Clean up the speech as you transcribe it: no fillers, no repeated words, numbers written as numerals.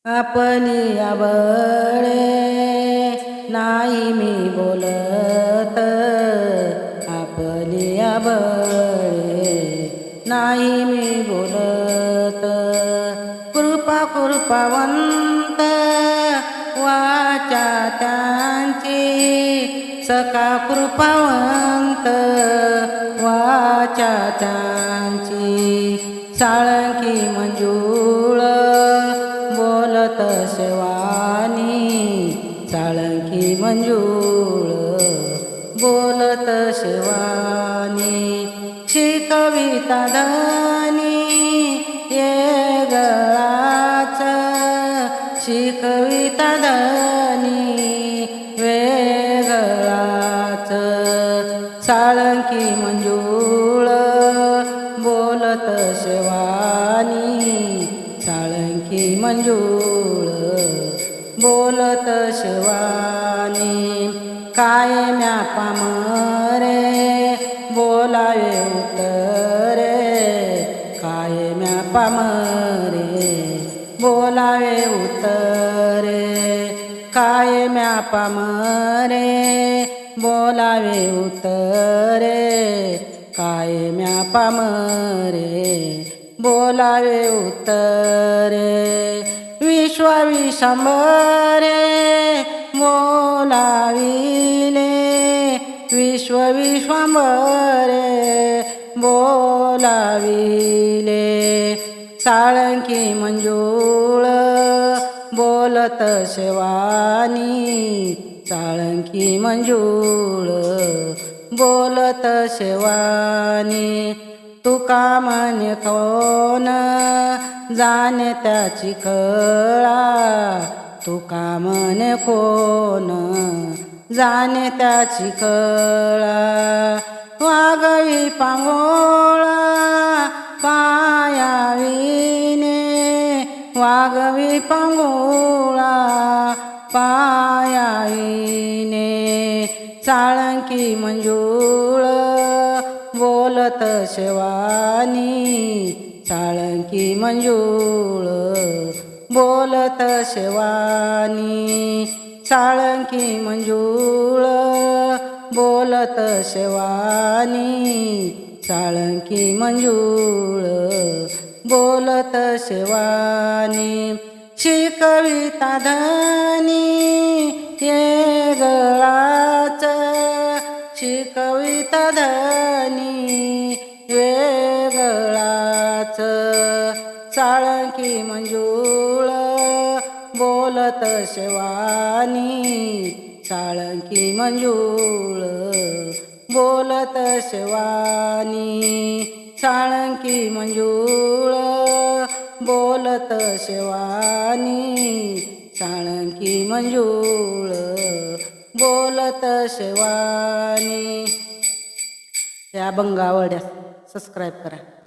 आपली आवडे नाही मी बोलत, आपली आवडे नाही मी बोलत. कृपावंत वाचा त्यांची, सखा कृपावंत वाचा त्यांची. साळंकी मंजूळ बोलत शिवानी, साळंकी मंजूळ बोलत शिवानी. शिकविता धनी वेगळाच, शिकविता धनी वेगळाच. साळंकी मंजूळ बोलत शिवानी, साळंकी मंजूळ बोलत शिवानी. कायम्या पामरे बोलावे उतरे, कायम्या पामरे बोलावे उतरे. कायम्या पामरे बोलावे उतरे, कायम्या पामरे बोलावे उतरे. विश्वविश्वंभरे बोलाविले, विश्वविश्वंभरे बोलाविले. साळंकी मंजूळ बोलत शिवानी, साळंकी मंजूळ बोलत शिवानी. तुका म्हणे कोण जाणे त्याची कळा, तुका म्हणे कोण जाणे त्याची कळा. वागवी पांगोळा पायाविने, वागवी पांगोळा पायाविने. साळंकी मंजूळ बोलत शिवानी, साळंकी मंजूळ बोलत शिवानी. साळंकी मंजूळ बोलत शिवानी, साळंकी मंजूळ बोलत शिवानी. शिकविता धनी वेगळाच, शिकविता धनी वेगळाच. साळंकी मंजूळ बोलत शिवानी, साळंकी मंजूळ बोलत शिवानी. साळंकी मंजूळ बोलत शिवानी, साळंकी मंजूळ बोलत शिवानी. या अभंग आवडल्यास सबस्क्राईब करा.